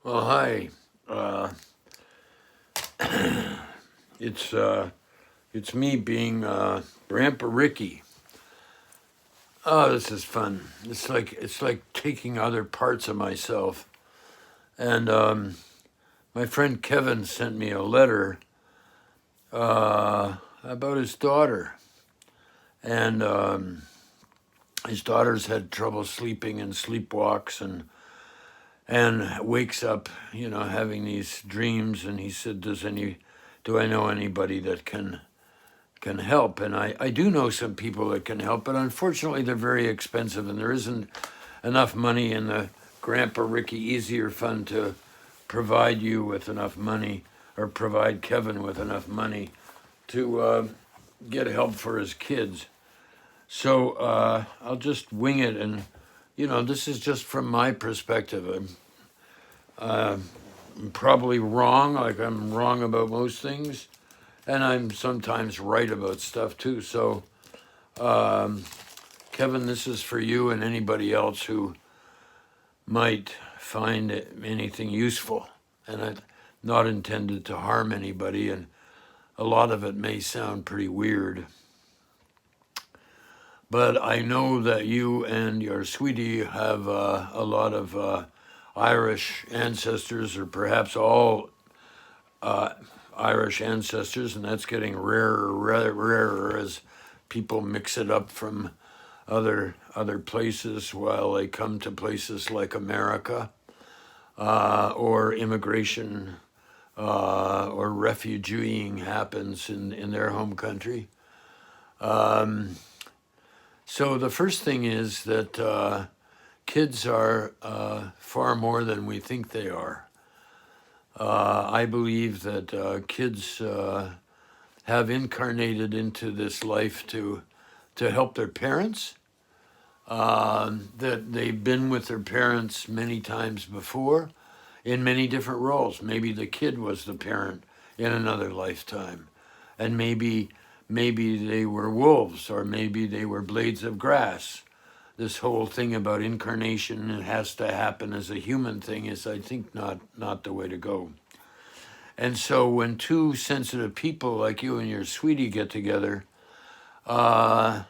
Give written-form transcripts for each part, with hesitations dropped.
Well, hi. Uh, it's me being Grandpa Ricky. Oh, this is fun. It's like taking other parts of myself. And my friend Kevin sent me a letter about his daughter, and his daughter's had trouble sleeping and sleepwalks and wakes up, having these dreams. And he said, do I know anybody that can help? And I do know some people that can help, but unfortunately they're very expensive, and there isn't enough money in the Grandpa Ricky Easier Fund to provide you with enough money, or provide Kevin with enough money to get help for his kids. So I'll just wing it, and this is just from my perspective. I'm probably wrong, like I'm wrong about most things, and I'm sometimes right about stuff too. So um, Kevin, this is for you and anybody else who might find anything useful. And it's not intended to harm anybody, and a lot of it may sound pretty weird. But I know that you and your sweetie have a lot of Irish ancestors, or perhaps all uh, Irish ancestors, and that's getting rarer, rarer as people mix it up from other places while they come to places like America, or immigration or refugeeing happens in their home country. Um, so the first thing is that kids are far more than we think they are. I believe that kids have incarnated into this life to help their parents, that they've been with their parents many times before in many different roles. Maybe the kid was the parent in another lifetime, and maybe they were wolves, or maybe they were blades of grass. This whole thing about incarnation, it has to happen as a human thing, is, I think, not the way to go. And so when two sensitive people like you and your sweetie get together, uh,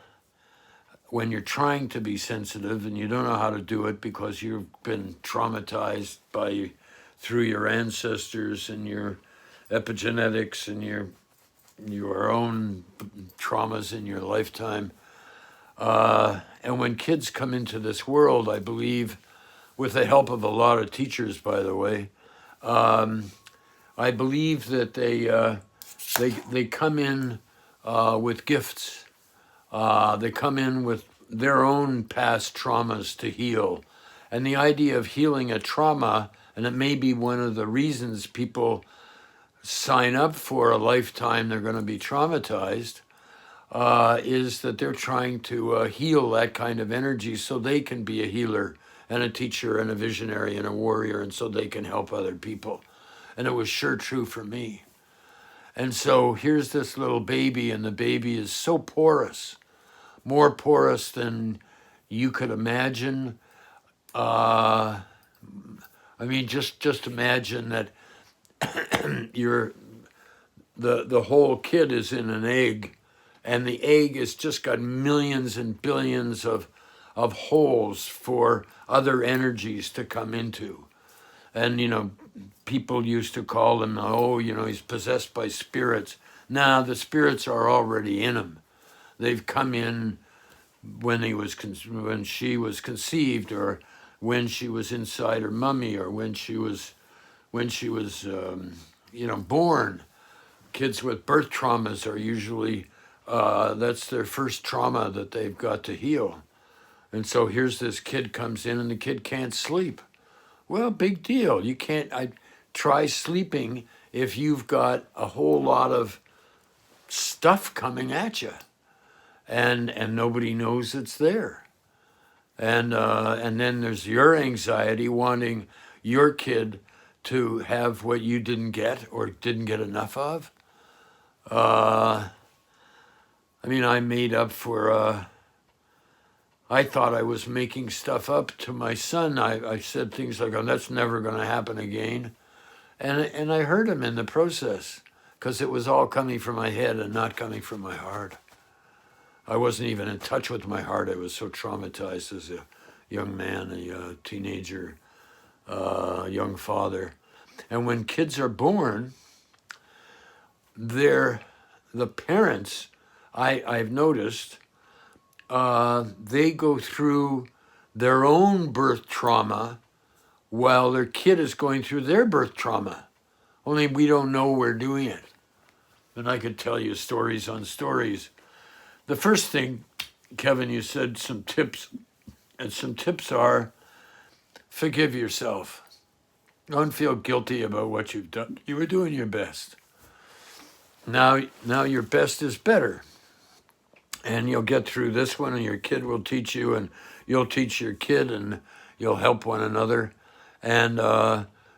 when you're trying to be sensitive and you don't know how to do it because you've been traumatized through your ancestors and your epigenetics and your own traumas in your lifetime. And when kids come into this world, I believe, with the help of a lot of teachers, by the way, um, I believe that they come in with gifts. They come in with their own past traumas to heal. And the idea of healing a trauma, and it may be one of the reasons people sign up for a lifetime they're going to be traumatized, is that they're trying to heal that kind of energy so they can be a healer and a teacher and a visionary and a warrior, and so they can help other people. And it was sure true for me. And so here's this little baby, and the baby is so porous, more porous than you could imagine. Uh, I mean, just imagine that you're the whole kid is in an egg, and the egg has just got millions and billions of holes for other energies to come into. And people used to call him, oh, he's possessed by spirits. Now the spirits are already in him. They've come in when when she was conceived, or when she was inside her mummy, or when she was born. Kids with birth traumas are usually that's their first trauma that they've got to heal. And so here's this kid comes in, and the kid can't sleep. Well, big deal. You can't. I try sleeping if you've got a whole lot of stuff coming at you, and nobody knows it's there. And then there's your anxiety wanting your kid to have what you didn't get or didn't get enough of. I mean, I made up for I thought I was making stuff up to my son. I said things like, "Oh, that's never going to happen again," and I hurt him in the process because it was all coming from my head and not coming from my heart. I wasn't even in touch with my heart. I was so traumatized as a young man, a teenager, young father. And when kids are born, the parents, I've noticed, they go through their own birth trauma while their kid is going through their birth trauma. Only we don't know we're doing it. And I could tell you stories on stories. The first thing, Kevin, you said some tips, and some tips are forgive yourself. Don't feel guilty about what you've done. You were doing your best. Now your best is better. And you'll get through this one, and your kid will teach you, and you'll teach your kid, and you'll help one another. And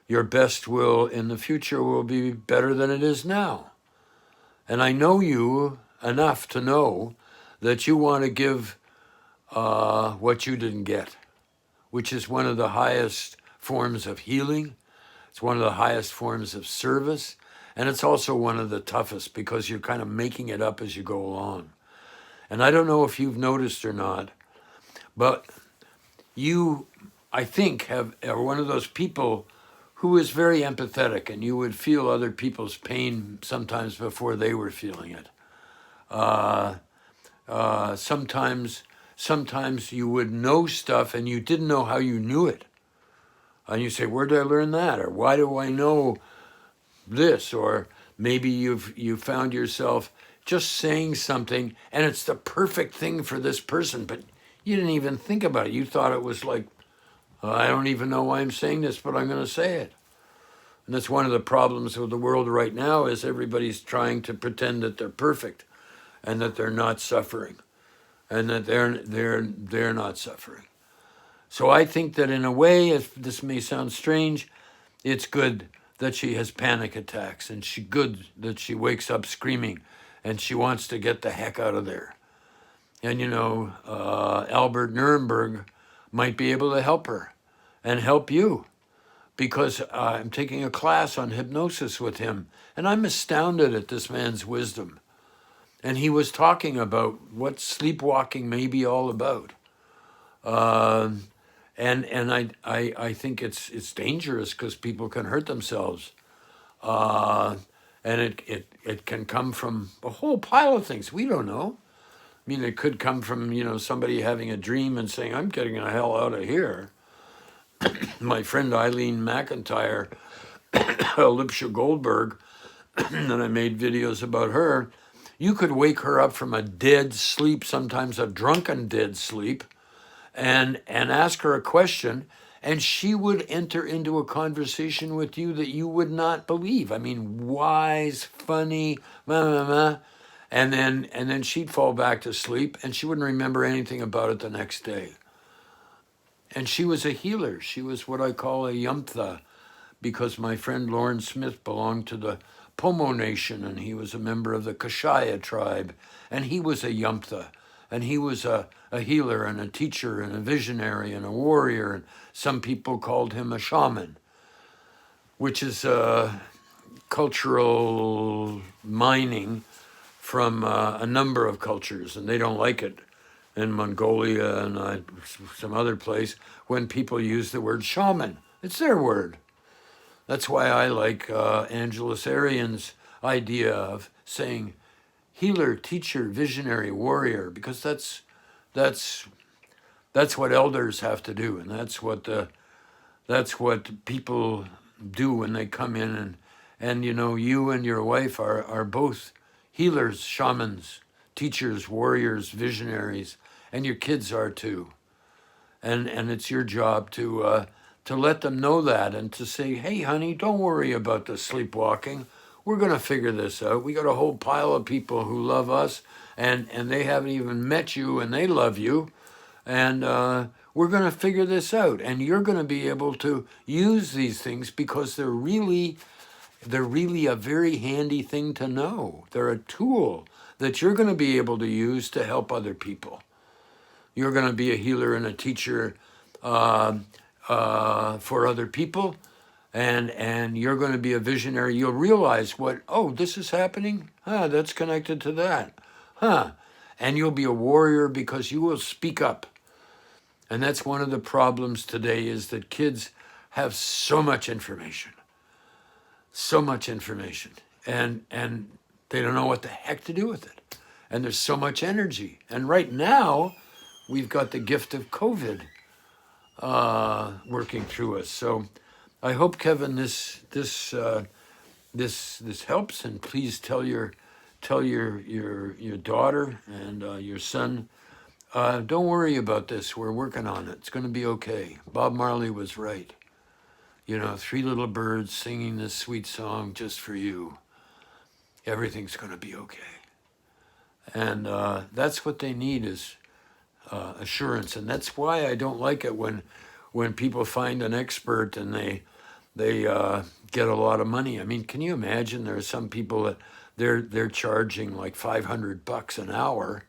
your best will in the future will be better than it is now. And I know you enough to know that you want to give what you didn't get, which is one of the highest forms of healing. It's one of the highest forms of service. And it's also one of the toughest because you're kind of making it up as you go along. And I don't know if you've noticed or not, but you, I think, are one of those people who is very empathetic, and you would feel other people's pain sometimes before they were feeling it. Sometimes you would know stuff and you didn't know how you knew it. And you say, where did I learn that? Or why do I know this? Or maybe you found yourself just saying something and it's the perfect thing for this person, but you didn't even think about it. You thought it was like, I don't even know why I'm saying this, but I'm going to say it. And that's one of the problems with the world right now is everybody's trying to pretend that they're perfect and that they're not suffering and that they're not suffering. So I think that in a way, if this may sound strange, it's good that she has panic attacks, and good that she wakes up screaming and she wants to get the heck out of there. And Albert Nerenberg might be able to help her and help you, because I'm taking a class on hypnosis with him, and I'm astounded at this man's wisdom. And he was talking about what sleepwalking may be all about. And I think it's dangerous because people can hurt themselves. And it can come from a whole pile of things we don't know. I mean, it could come from, somebody having a dream and saying, I'm getting the hell out of here. My friend Eileen McIntyre, Lipsha Goldberg, and I made videos about her. You could wake her up from a dead sleep, sometimes a drunken dead sleep, and ask her a question, and she would enter into a conversation with you that you would not believe. I mean, wise, funny, and then she'd fall back to sleep, and she wouldn't remember anything about it the next day. And she was a healer. She was what I call a yumtha, because my friend Lawrence Smith belonged to the Pomo Nation, and he was a member of the Kashaya tribe, and he was a yumtha, and he was a healer and a teacher and a visionary and a warrior, and some people called him a shaman, which is cultural mining from a number of cultures, and they don't like it in Mongolia and some other place when people use the word shaman. It's their word. That's why I like Angeles Arian's idea of saying healer, teacher, visionary, warrior, because that's what elders have to do, and that's what people do when they come in, and you and your wife are both healers, shamans, teachers, warriors, visionaries, and your kids are too. And it's your job to let them know that and to say, hey, honey, don't worry about the sleepwalking. We're going to figure this out. We got a whole pile of people who love us, and they haven't even met you, and they love you. And we're going to figure this out. And you're going to be able to use these things because they're really a very handy thing to know. They're a tool that you're going to be able to use to help other people. You're going to be a healer and a teacher for other people, and you're going to be a visionary. You'll realize this is happening. That's connected to that. And you'll be a warrior because you will speak up. And that's one of the problems today, is that kids have so much information, and they don't know what the heck to do with it. And there's so much energy. And right now, we've got the gift of COVID working through us. So I hope, Kevin, this helps. And please tell your daughter and your son, don't worry about this. We're working on it. It's going to be okay. Bob Marley was right. You know, 3 little birds singing this sweet song just for you. Everything's going to be okay. And that's what they need, is assurance. And that's why I don't like it when people find an expert and they get a lot of money. I mean, can you imagine? There are some people that they're charging like $500 an hour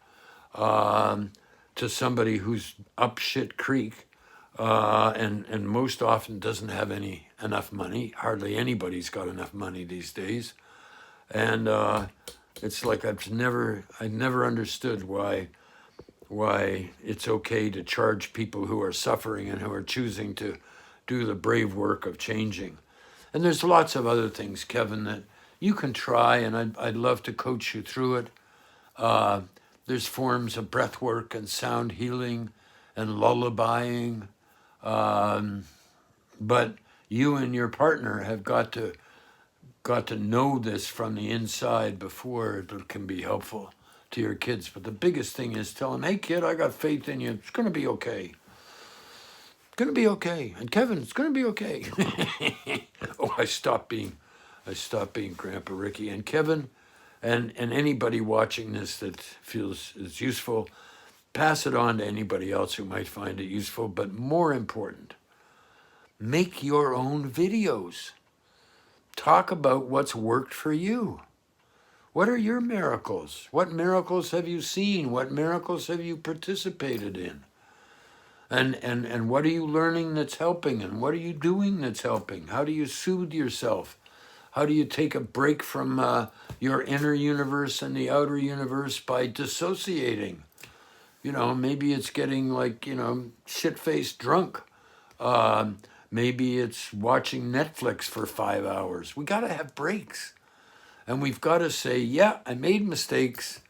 to somebody who's up shit creek, and most often doesn't have enough money. Hardly anybody's got enough money these days. And it's like I never understood why it's okay to charge people who are suffering and who are choosing to do the brave work of changing. And there's lots of other things, Kevin, that you can try, and I'd love to coach you through it. There's forms of breath work and sound healing and lullabying. But you and your partner have got to know this from the inside before it can be helpful to your kids. But the biggest thing is tell them, hey, kid, I got faith in you. It's going to be okay. It's going to be okay. And Kevin, it's going to be okay. I stopped being Grandpa Ricky. And Kevin, and anybody watching this that feels it's useful, pass it on to anybody else who might find it useful. But more important, make your own videos. Talk about what's worked for you. What are your miracles? What miracles have you seen? What miracles have you participated in? And what are you learning that's helping? And what are you doing that's helping? How do you soothe yourself? How do you take a break from your inner universe and the outer universe by dissociating? You know, maybe it's getting like, shit-faced drunk. Maybe it's watching Netflix for 5 hours. We got to have breaks. And we've got to say, yeah, I made mistakes.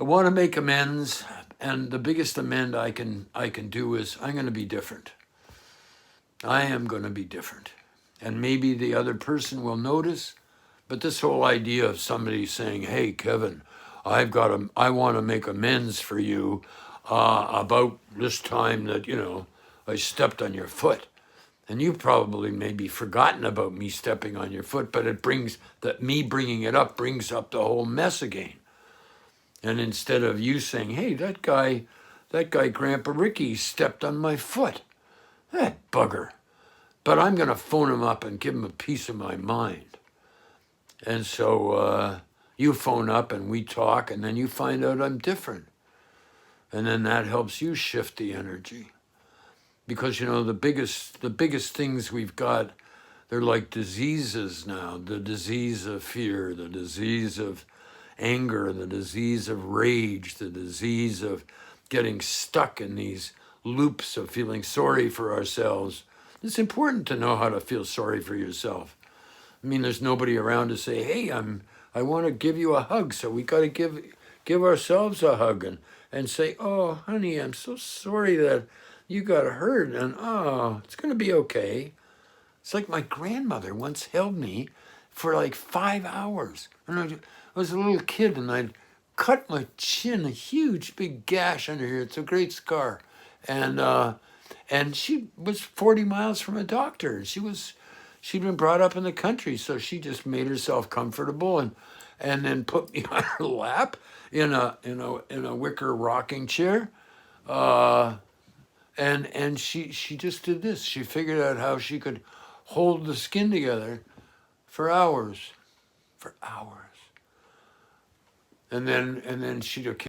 I want to make amends. And the biggest amend I can do is I'm going to be different. I am going to be different. And maybe the other person will notice. But this whole idea of somebody saying, hey, Kevin, I want to make amends for you about this time that, I stepped on your foot. And you've probably maybe forgotten about me stepping on your foot, but me bringing it up brings up the whole mess again. And instead of you saying, hey, that guy, Grandpa Ricky, stepped on my foot. That bugger. But I'm going to phone him up and give him a piece of my mind. And so you phone up and we talk, and then you find out I'm different. And then that helps you shift the energy. Because, the biggest things we've got, they're like diseases now. The disease of fear, the disease of anger, the disease of rage, the disease of getting stuck in these loops of feeling sorry for ourselves. It's important to know how to feel sorry for yourself. I mean, there's nobody around to say, hey, I want to give you a hug, so we got to give ourselves a hug and say, oh, honey, I'm so sorry that you got hurt, and it's going to be okay. It's like my grandmother once held me for like 5 hours. And I was a little kid, and I'd cut my chin, a huge big gash under here. It's a great scar. And she was 40 miles from a doctor. She'd been brought up in the country, so she just made herself comfortable and then put me on her lap in a wicker rocking chair. And she just did this. She figured out how she could hold the skin together for hours. And then she'd